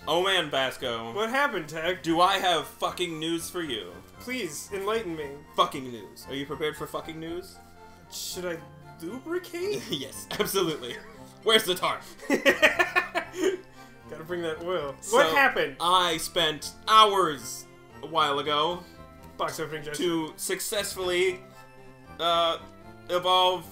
Oh man, Vasco. What happened, Tech? Do I have fucking news for you? Please, enlighten me. Fucking news. Are you prepared for fucking news? Should I lubricate? Yes, absolutely. Where's the tar? Gotta bring that oil. So, what happened? I spent hours a while ago box opening gesture to successfully evolve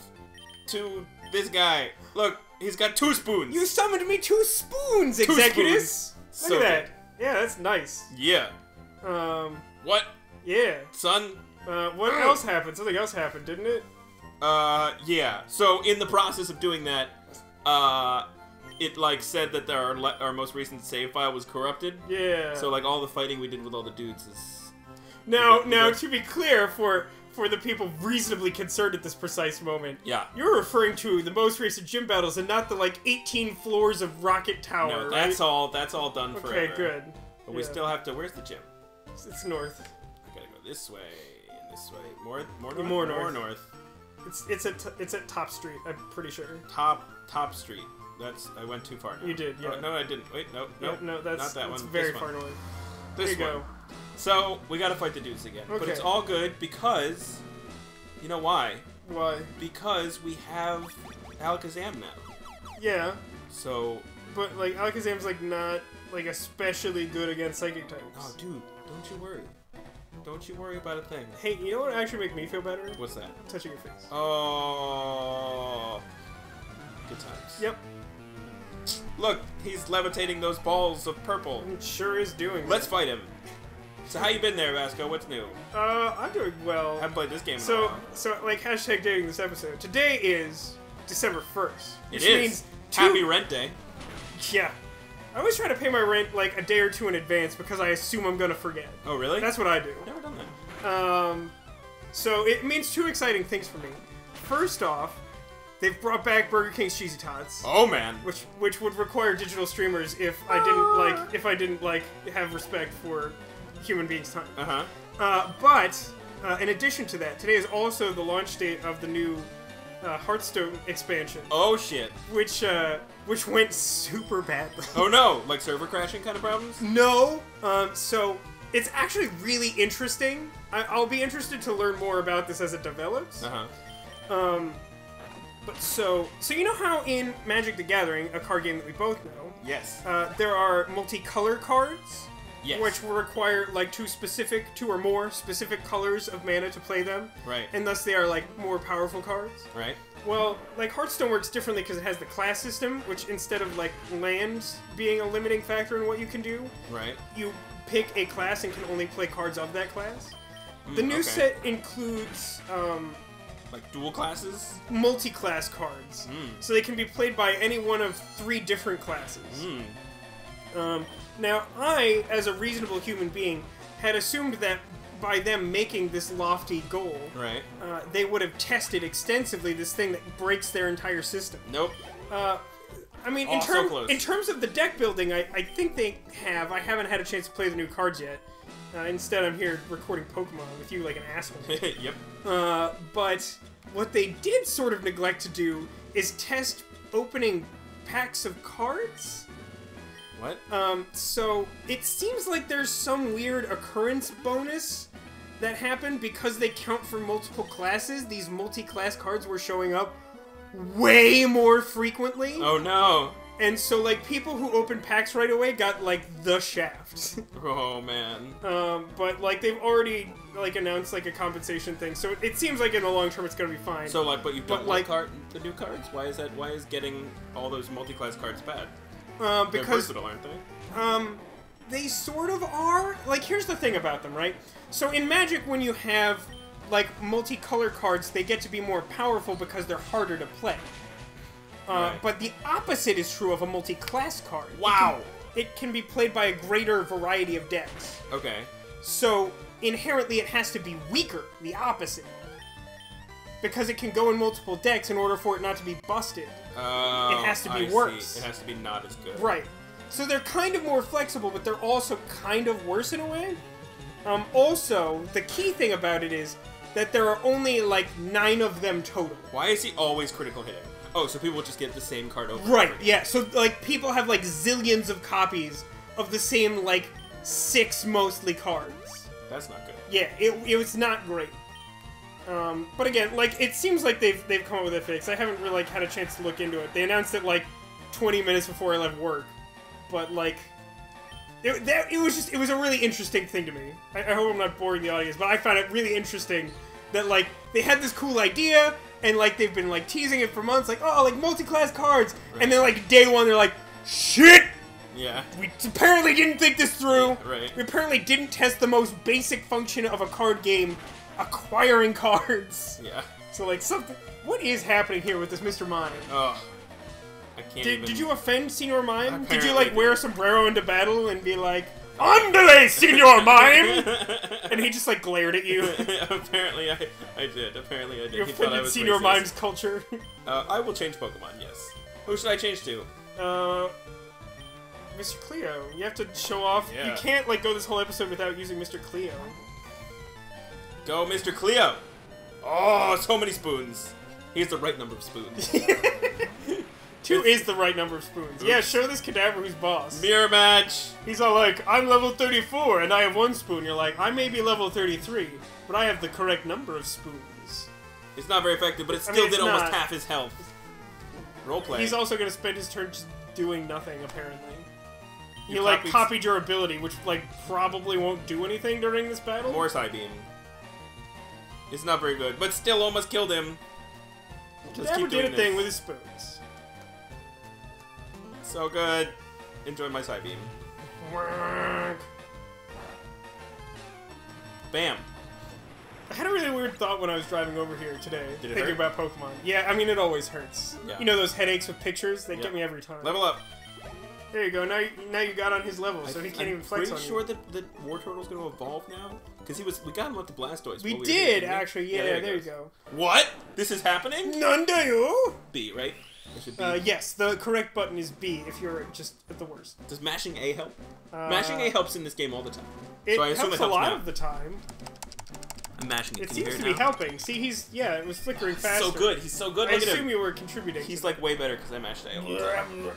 to this guy. Look, he's got 2 spoons. You summoned me 2 spoons, Executus. Look at that. Yeah, that's nice. Yeah. What? Yeah. Son? What else happened? Something else happened, didn't it? Yeah. So in the process of doing that, it like said that our most recent save file was corrupted. Yeah. So like all the fighting we did with all the dudes is. Now, to be clear, for the people reasonably concerned at this precise moment, yeah, you're referring to the most recent gym battles and not the like 18 floors of Rocket Tower. No, that's right? all. That's all done forever. Okay, good. But we still have to. Where's the gym? It's north. I gotta go this way and this way. More north. More north. It's at Top Street. I'm pretty sure. Top Street. I went too far now. You did, yeah. Oh, no, I didn't. Wait, no, that's not that one. Very far north. This there you one. go. So we gotta fight the dudes again, but it's all good because you know why? Why? Because we have Alakazam now. Yeah. So. But like Alakazam's like not like especially good against Psychic types. Oh, dude, don't you worry. Don't you worry about a thing. Hey, you know what would actually make me feel better? What's that? Touching your face. Oh. Good times. Yep. Look, he's levitating those balls of purple. It sure is doing. Let's fight him. So how you been there, Vasco? What's new? I'm doing well. I haven't played this game in a So while. like hashtag dating this episode. Today is December 1st. Which It means Happy Rent Day. Yeah. I always try to pay my rent like a day or 2 in advance because I assume I'm gonna forget. Oh, really? That's what I do. Never done that. So it means 2 exciting things for me. First off, they've brought back Burger King's Cheesy Tots. Oh man. Which would require digital streamers if I didn't have respect for human beings' time. But in addition to that, today is also the launch date of the new Hearthstone expansion. Oh shit. Which went super badly. Oh no, like server crashing kind of problems? No. So it's actually really interesting. I'll be interested to learn more about this as it develops. But so you know how in Magic the Gathering, a card game that we both know, yes, there are multicolor cards. Yes. Which will require like 2 or more specific colors of mana to play them. Right. And thus they are like more powerful cards. Right. Well, like Hearthstone works differently because it has the class system, which instead of like lands being a limiting factor in what you can do, right, you pick a class and can only play cards of that class. The new set includes like dual classes? Multi-class cards. So they can be played by any one of 3 different classes. Now, I, as a reasonable human being, had assumed that by them making this lofty goal, right, they would have tested extensively this thing that breaks their entire system. Nope. I mean, in terms of the deck building, I think they have. I haven't had a chance to play the new cards yet. Instead, I'm here recording Pokemon with you like an asshole. Yep. But what they did sort of neglect to do is test opening packs of cards. What? So it seems like there's some weird occurrence bonus that happened because they count for multiple classes. These multi-class cards were showing up way more frequently. Oh no. And so like people who opened packs right away got like the shaft. Oh man. But like they've already like announced like a compensation thing. So it seems like in the long term it's going to be fine. So like but you don't like the new cards? Why is getting all those multi-class cards bad? Because they're versatile, aren't they? They sort of are. Like, here's the thing about them, right? So in Magic, when you have like multicolor cards, they get to be more powerful because they're harder to play. Right. But the opposite is true of a multi-class card. Wow. It can be played by a greater variety of decks. Okay. So inherently, it has to be weaker. The opposite. Because it can go in multiple decks in order for it not to be busted. It has to be worse. See. It has to be not as good. Right. So they're kind of more flexible, but they're also kind of worse in a way. Also, the key thing about it is that there are only like 9 of them total. Why is he always critical hitting? Oh, so people just get the same card over. Right, yeah. So like people have like zillions of copies of the same, like, 6 mostly cards. That's not good. Yeah, it was not great. But again, like, it seems like they've come up with a fix. I haven't really, like, had a chance to look into it. They announced it, like, 20 minutes before I left work. But, like, it was a really interesting thing to me. I hope I'm not boring the audience, but I found it really interesting that, like, they had this cool idea, and, like, they've been, like, teasing it for months, like, oh, like, multi-class cards, right. And then, like, day one, they're like, shit! Yeah. We apparently didn't think this through. Yeah, right. We apparently didn't test the most basic function of a card game, acquiring cards. Yeah. So, like, something... What is happening here with this Mr. Mime? Oh. I can't even... Did you offend Senor Mime? Apparently Did you, like, wear a sombrero into battle and be like, Andale, Senor Mime! And he just, like, glared at you. Apparently I did. Apparently I did. You offended Senor Mime's culture. I will change Pokemon, yes. Who should I change to? Mr. Cleo. You have to show off. Yeah. You can't, like, go this whole episode without using Mr. Cleo. Go, Mr. Cleo! Oh, so many spoons. He has the right number of spoons. 2 is the right number of spoons. Oops. Yeah, show this Kadabra who's boss. Mirror match! He's all like, I'm level 34 and I have 1 spoon. You're like, I may be level 33, but I have the correct number of spoons. It's not very effective, but it still did almost half his health. Roleplay. He's also going to spend his turn just doing nothing, apparently. He, like, copied your ability, which, like, probably won't do anything during this battle. More side beam. It's not very good, but still almost killed him. Kadabra did a thing with his spoons. So good. Enjoy my side beam. Bam. I had a really weird thought when I was driving over here today, thinking hurt? about Pokemon. Yeah, I mean, it always hurts. Yeah. You know those headaches with pictures? They get me every time. Level up. There you go. Now you got on his level, so he can't even flex on you. I'm pretty sure that War Turtle's going to evolve now. Because we got him with the Blastoise. We did, actually. Yeah, there you go. What? This is happening? Nandayo! B, right? Yes, the correct button is B if you're just at the worst. Does mashing A help? Mashing A helps in this game all the time. So I assume it helps a lot of the time. I'm mashing it. It seems to be helping. See, it was flickering faster. So good. He's so good. I assume you were contributing. He's like way better because I mashed A all the time.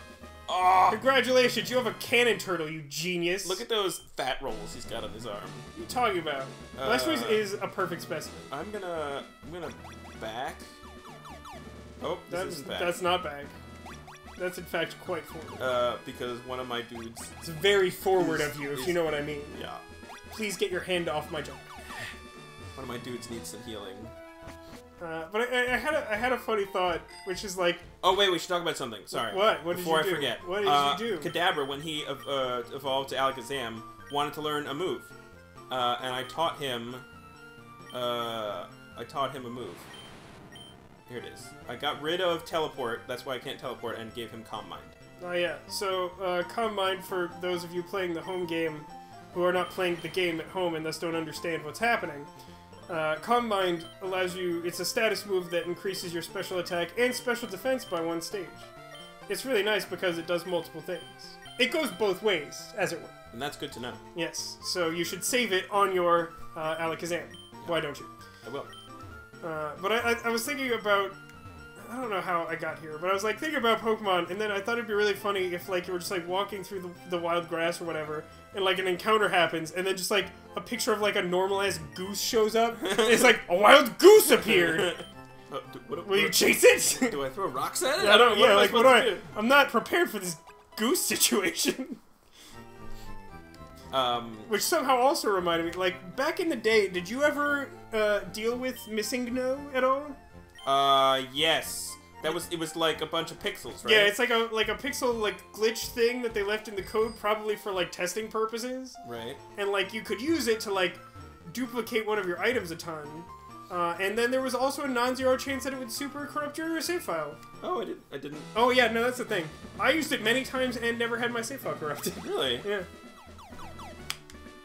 Oh. Congratulations, you have a cannon turtle, you genius. Look at those fat rolls he's got on his arm. What are you talking about? Blastoise is a perfect specimen. I'm gonna back. Oh, that's not back. That's in fact quite forward. Because one of my dudes... It's very forward of you, if you know what I mean. Yeah. Please get your hand off my junk. One of my dudes needs some healing. But I had a funny thought, which is like... Oh, wait, we should talk about something. Sorry. What? What did you do? Before I forget. What did you do? Kadabra, when he evolved to Alakazam, wanted to learn a move. And I taught him... a move. Here it is. I got rid of Teleport, that's why I can't teleport, and gave him Calm Mind. Oh yeah, so Calm Mind, for those of you playing the home game who are not playing the game at home and thus don't understand what's happening, Calm Mind allows you, it's a status move that increases your special attack and special defense by 1 stage. It's really nice because it does multiple things. It goes both ways, as it were. And that's good to know. Yes, so you should save it on your Alakazam. Why don't you? I will. But I was thinking about, I don't know how I got here, but I was like thinking about Pokemon, and then I thought it'd be really funny if like you were just like walking through the wild grass or whatever, and like an encounter happens, and then just like a picture of like a normal-ass goose shows up, and it's like, a wild goose appeared! Will you chase it? Do I throw rocks at it? I don't, yeah, like what do I... I'm not prepared for this goose situation. Which somehow also reminded me, like, back in the day, did you ever deal with Missing No at all? Yes. It was like a bunch of pixels, right? Yeah, it's like a pixel like glitch thing that they left in the code, probably for like testing purposes. Right. And like you could use it to like duplicate one of your items a ton. And then there was also a non-zero chance that it would super corrupt your save file. Oh, I didn't. Oh yeah, no, that's the thing. I used it many times and never had my save file corrupted. Really? Yeah.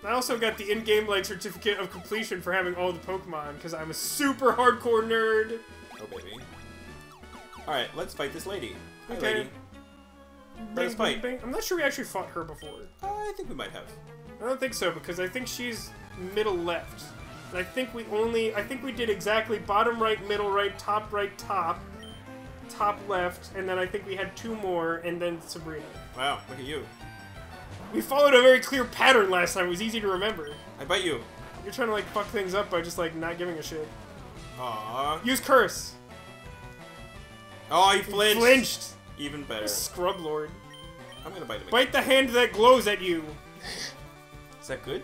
I also got the in-game like certificate of completion for having all the Pokemon because I'm a super hardcore nerd. Oh baby. All right, let's fight this lady. Hi, okay. lady. Let's fight. I'm not sure we actually fought her before. I think we might have. I don't think so because I think she's middle left. And I think we did exactly bottom right, middle right, top, top left, and then I think we had 2 more, and then Sabrina. Wow, look at you. We followed a very clear pattern last time. It was easy to remember. I bite you. You're trying to, like, fuck things up by just, like, not giving a shit. Aww. Use curse. Oh, he flinched. Flinched. Even better. Scrub lord. I'm gonna bite him again. Bite the hand that glows at you. Is that good?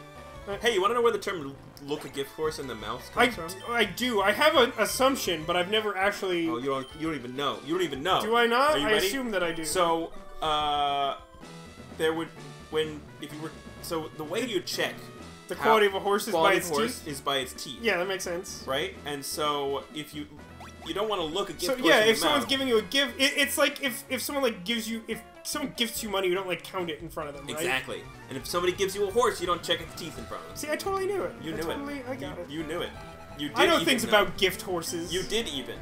Hey, you want to know where the term "look a gift horse in the mouth" comes from? I do. I have an assumption, but I've never actually... Oh, you don't even know. You don't even know. Do I not? Are you I ready? assume that I do. So, there would... If you were... So, the way you check... The quality of a horse is by its teeth? is by its teeth. Yeah, that makes sense. Right? And so, if you... You don't want to look a gift horse yeah, in if the someone's mouth. giving you a gift... It's like if someone, like, gives you... If someone gifts you money, you don't, like, count it in front of them, right? Exactly. And if somebody gives you a horse, you don't check its teeth in front of them. See, I totally knew it. You knew it. I got it. You knew it. You did I know even things know. about gift horses. You did even.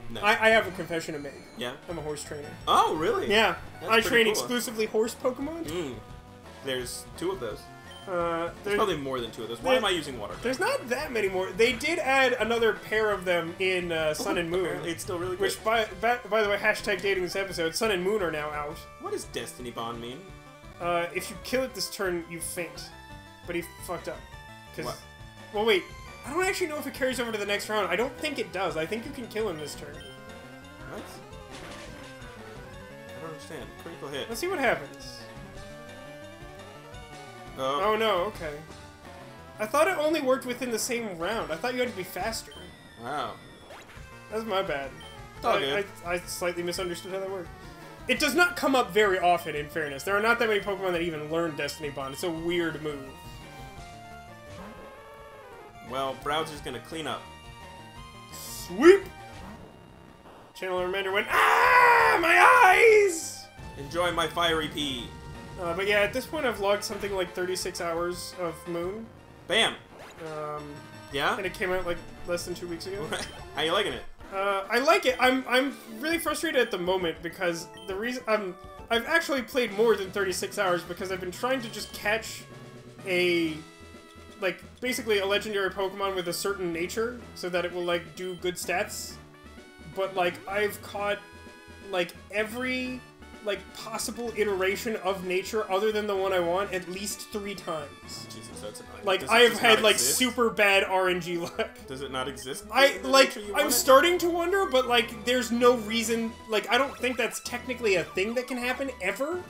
No. I have a confession to make. Yeah? I'm a horse trainer. Oh, really? Yeah. That's I pretty train cool. exclusively horse Pokemon. Mm. There's 2 of those. There's probably more than 2 of those. Why am I using water? There's not that many more. They did add another pair of them in Sun and Moon. Apparently it's still really good. Which, by the way, hashtag dating this episode, Sun and Moon are now out. What does Destiny Bond mean? If you kill it this turn, you faint. But he fucked up. What? Well, wait. I don't actually know if it carries over to the next round. I don't think it does. I think you can kill him this turn. What? I don't understand. Critical hit. Let's see what happens. Oh no, okay. I thought it only worked within the same round. I thought you had to be faster. Wow. That's my bad. All good. I slightly misunderstood how that worked. It does not come up very often, in fairness. There are not that many Pokemon that even learn Destiny Bond. It's a weird move. Well, Browser's gonna clean up. Sweep! Channel Reminder went, ah! My eyes! Enjoy my fiery pea. But yeah, at this point I've logged something like 36 hours of Moon. Bam! Yeah? And it came out like less than 2 weeks ago. How you liking it? I like it. I'm really frustrated at the moment because the reason I've actually played more than 36 hours because I've been trying to just catch basically a legendary Pokemon with a certain nature so that it will like do good stats. But like I've caught like every like possible iteration of nature other than the one I want at least 3 times. Jesus, that's annoying. Like I have had like super bad RNG luck. Does it not exist? I'm starting to wonder, but like there's no reason, like I don't think that's technically a thing that can happen ever.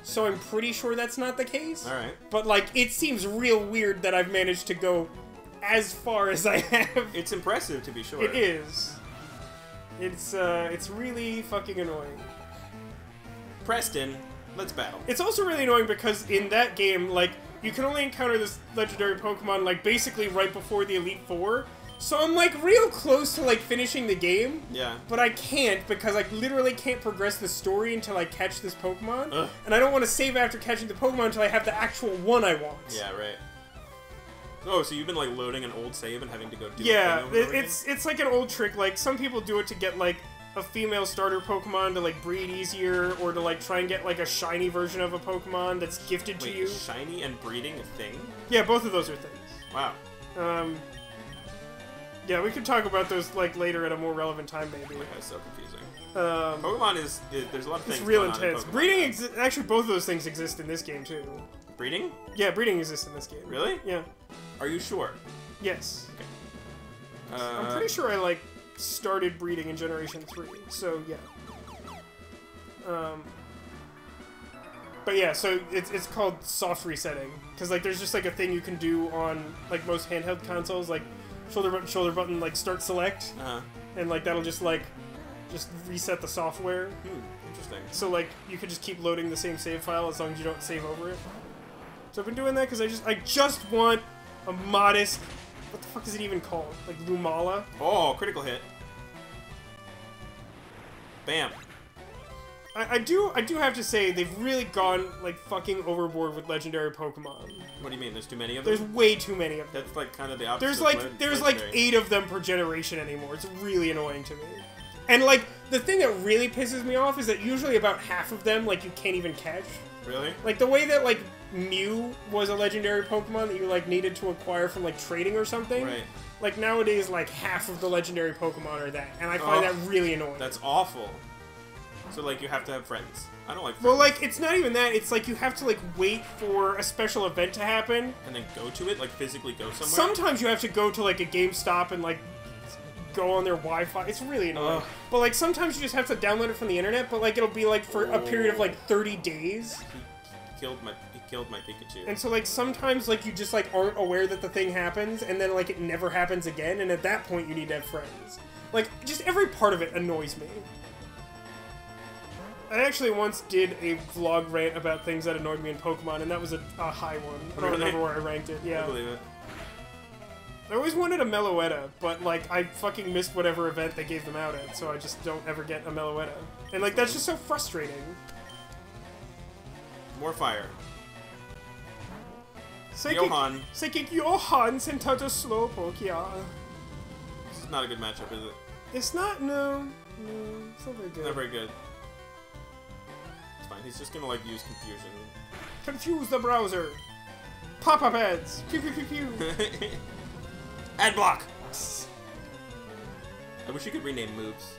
So I'm pretty sure that's not the case. Alright. But like it seems real weird that I've managed to go as far as I have. It's impressive to be sure. It is. It's really fucking annoying. Preston, let's battle. It's also really annoying because in that game, like, you can only encounter this legendary Pokemon, like, basically right before the Elite Four. So I'm, like, real close to, like, finishing the game. Yeah. But I can't because I literally can't progress the story until I catch this Pokemon. Ugh. And I don't want to save after catching the Pokemon until I have the actual one I want. Yeah, right. Oh, so you've been, like, loading an old save and having to go do Yeah, a thing over and over it's like an old trick. Like, some people do it to get, like, a female starter Pokemon to like breed easier, or to like try and get like a shiny version of a Pokemon that's gifted to you. Is shiny and breeding a thing? Yeah, both of those are things. Wow. Yeah, we could talk about those like later at a more relevant time, maybe. That's so confusing. Pokemon there's a lot of things. It's real going on in intense. Pokemon. Breeding actually both of those things exist in this game too. Breeding? Yeah, breeding exists in this game. Really? Yeah. Are you sure? Yes. Okay. I'm pretty sure I like started breeding in Generation 3, so yeah. But yeah, so it's called soft resetting, because like there's just like a thing you can do on like most handheld consoles, like shoulder button, like start select, and like that'll just reset the software. Interesting. So like you could just keep loading the same save file as long as you don't save over it. So I've been doing that because I just want a modest. What the fuck is it even called? Like Lumala? Oh, critical hit. Bam. I do have to say they've really gone like fucking overboard with legendary Pokemon. What do you mean? There's too many of them? There's way too many of them. That's like kind of the opposite. There's like 8 of them per generation anymore. It's really annoying to me. And like the thing that really pisses me off is that usually about half of them like you can't even catch. Really? Like the way that like Mew was a legendary Pokemon that you like needed to acquire from like trading or something. Right. Like nowadays like half of the legendary Pokemon are that, and I find that really annoying. That's awful. So, like, you have to have friends. I don't like friends. Well, like, it's not even that. It's like you have to, like, wait for a special event to happen. And then go to it? Like, physically go somewhere? Sometimes you have to go to, like, a GameStop and, like, go on their Wi-Fi. It's really annoying. But, like, sometimes you just have to download it from the internet, but, like, it'll be, like, for a period of, like, 30 days. He killed my Pikachu. And so, like, sometimes, like, you just, like, aren't aware that the thing happens, and then, like, it never happens again, and at that point you need to have friends. Like, just every part of it annoys me. I actually once did a vlog rant about things that annoyed me in Pokemon, and that was a high one. I don't remember where I ranked it. Yeah. I believe it. I always wanted a Meloetta, but, like, I fucking missed whatever event they gave them out at, so I just don't ever get a Meloetta. And, like, that's just so frustrating. More fire. Johan. Psychic Johan sent out a Slowpoke, yeah. This is not a good matchup, is it? It's not, no. It's not very good. Not very good. It's fine, he's just gonna, like, use confusion. Confuse the browser! Pop-up ads! Pew pew pew pew! Ad block! I wish you could rename moves.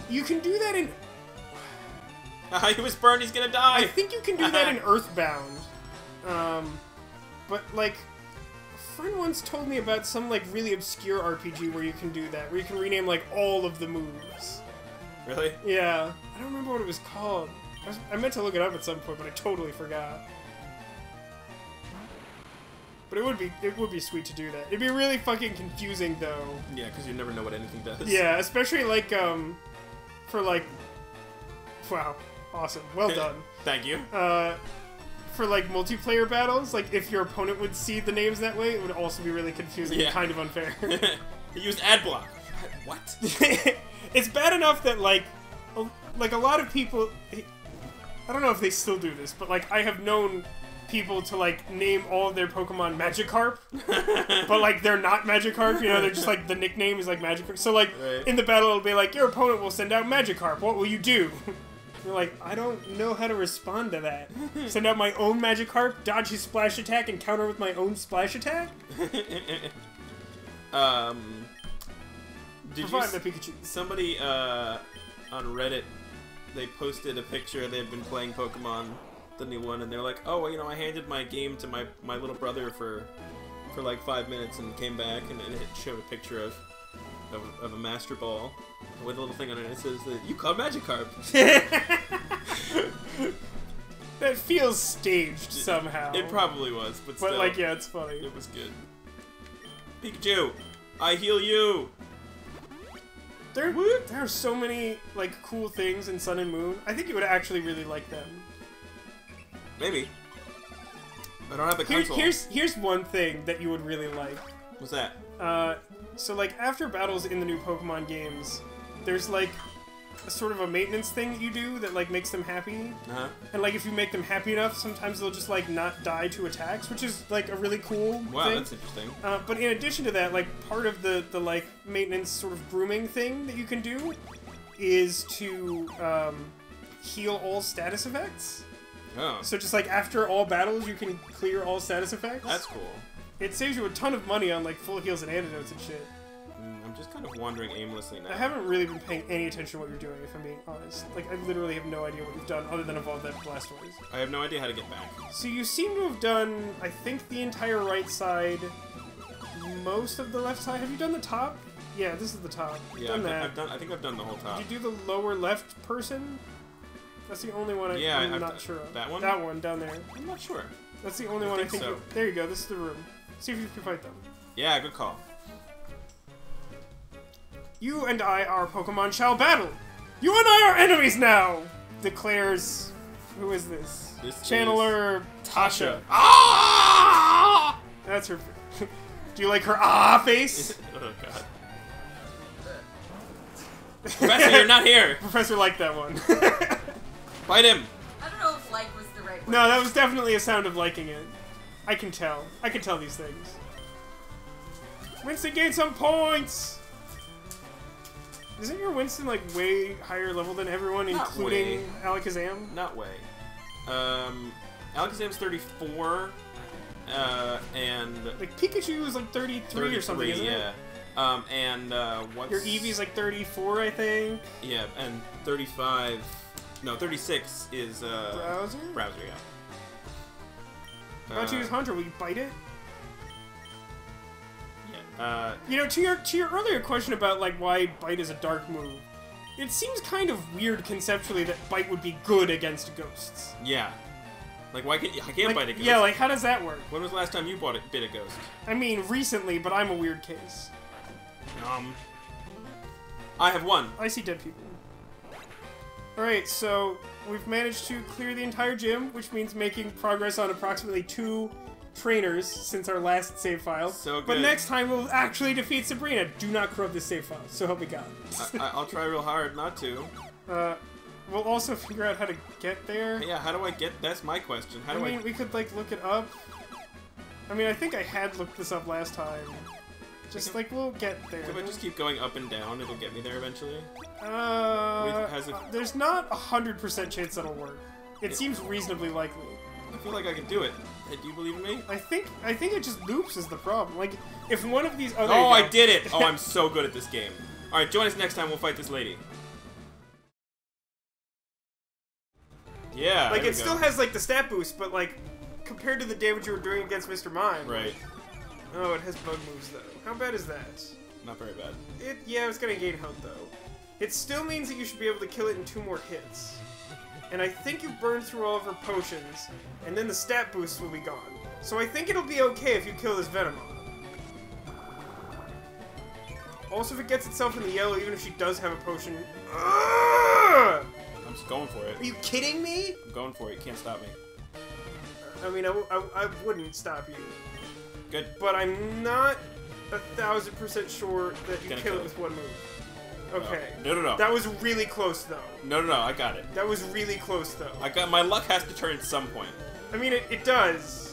You can do that in... He was burned, he's gonna die! I think you can do that in Earthbound. But, like, a friend once told me about some, like, really obscure RPG where you can do that, where you can rename, like, all of the moves. Really? Yeah. I don't remember what it was called. I meant to look it up at some point, but I totally forgot. But it would be sweet to do that. It'd be really fucking confusing, though. Yeah, because you never know what anything does. Yeah, especially, like, for, like... Wow. Awesome. Well done. Thank you. For, like, multiplayer battles, like, if your opponent would see the names that way, it would also be really confusing and kind of unfair. He used ad block. What? It's bad enough that, like, a lot of people... I don't know if they still do this, but, like, I have known people to, like, name all of their Pokemon Magikarp, but, like, they're not Magikarp, you know, they're just, like, the nickname is, like, Magikarp. So, like, in the battle, it'll be like, your opponent will send out Magikarp, what will you do? You're like, I don't know how to respond to that. Send out my own Magikarp, dodge his splash attack, and counter with my own splash attack? Did Provide the Pikachu. Somebody, on Reddit, they posted a picture, they had been playing Pokemon, the new one, and they're like, oh, well, you know, I handed my game to my little brother for like 5 minutes and came back, and it showed a picture of a Master Ball with a little thing on it. It says that you caught Magikarp. That feels staged somehow. It probably was, but still. But, like, yeah, it's funny. It was good. Pikachu, I heal you. There are so many, like, cool things in Sun and Moon. I think you would actually really like them. Maybe. I don't have the console. Here's one thing that you would really like. What's that? So, like, after battles in the new Pokemon games, there's, like, a sort of a maintenance thing that you do that, like, makes them happy. Uh-huh. And, like, if you make them happy enough, sometimes they'll just, like, not die to attacks, which is, like, a really cool thing. That's interesting. But in addition to that, like, part of the like, maintenance sort of grooming thing that you can do is to, heal all status effects. Oh. So just, like, after all battles, you can clear all status effects. That's cool. It saves you a ton of money on, like, full heals and antidotes and shit. I'm just kind of wandering aimlessly now. I haven't really been paying any attention to what you're doing, if I'm being honest. Like, I literally have no idea what you've done other than evolve that Blastoise. I have no idea how to get back. So you seem to have done, I think, the entire right side, most of the left side. Have you done the top? Yeah, this is the top. Yeah, I think I've done the whole top. Did you do the lower left person? That's the only one I'm not sure of. That one? That one, down there. I'm not sure. That's the only one I think so. There you go, this is the room. See if you can fight them. Yeah, good call. You and I, our Pokemon, shall battle! You and I are enemies now! Declares... Who is this? This Channeler Tasha. Ah! That's her... Do you like her ah face? Oh, God. Professor, you're not here! Professor liked that one. Fight him! I don't know if like was the right word. No, that was definitely a sound of liking it. I can tell. I can tell these things. Winston gained some points! Isn't your Winston, like, way higher level than everyone, Not including way. Alakazam? Not way. Alakazam's 34, and... Like, Pikachu was, like, 33 or something, isn't it? Yeah. And what's... Your EV's like 34, I think. Yeah, and 35... No, 36 is, Browser? Browser, yeah. How about you use Hunter? Will you bite it? Yeah. You know, to your earlier question about, like, why bite is a dark move, it seems kind of weird conceptually that bite would be good against ghosts. Yeah. Like, why can't... I can't like, bite a ghost. Yeah, like, how does that work? When was the last time you bit a ghost? I mean, recently, but I'm a weird case. I have one. I see dead people. Alright, so we've managed to clear the entire gym, which means making progress on approximately 2 trainers since our last save file. So good. But next time we'll actually defeat Sabrina. Do not corrupt this save file, so help me God. I'll try real hard not to. We'll also figure out how to get there. Yeah, how do I get... That's my question. How do I... we could, like, look it up. I mean, I think I had looked this up last time. Just, like, we'll get there. If I just keep going up and down, it'll get me there eventually? There's not 100% chance that'll work. It seems reasonably likely. I feel like I can do it. Hey, do you believe in me? I think it just loops is the problem. Like, if one of these other... Oh, I did it! Oh, I'm so good at this game. Alright, join us next time, we'll fight this lady. Yeah, like, it still has, like, the stat boost, but, like, compared to the damage you were doing against Mr. Mime... Right. Oh, it has bug moves, though. How bad is that? Not very bad. Yeah, it's gonna gain health, though. It still means that you should be able to kill it in 2 more hits. And I think you've burned through all of her potions, and then the stat boosts will be gone. So I think it'll be okay if you kill this Venomon. Also, if it gets itself in the yellow, even if she does have a potion... I'm just going for it. Are you kidding me? I'm going for it. You can't stop me. I mean, I wouldn't stop you. Good. But I'm not 1,000% sure that you kill it with 1 move. Okay. No. That was really close, though. No, I got it. That was really close, though. My luck has to turn at some point. I mean, it does.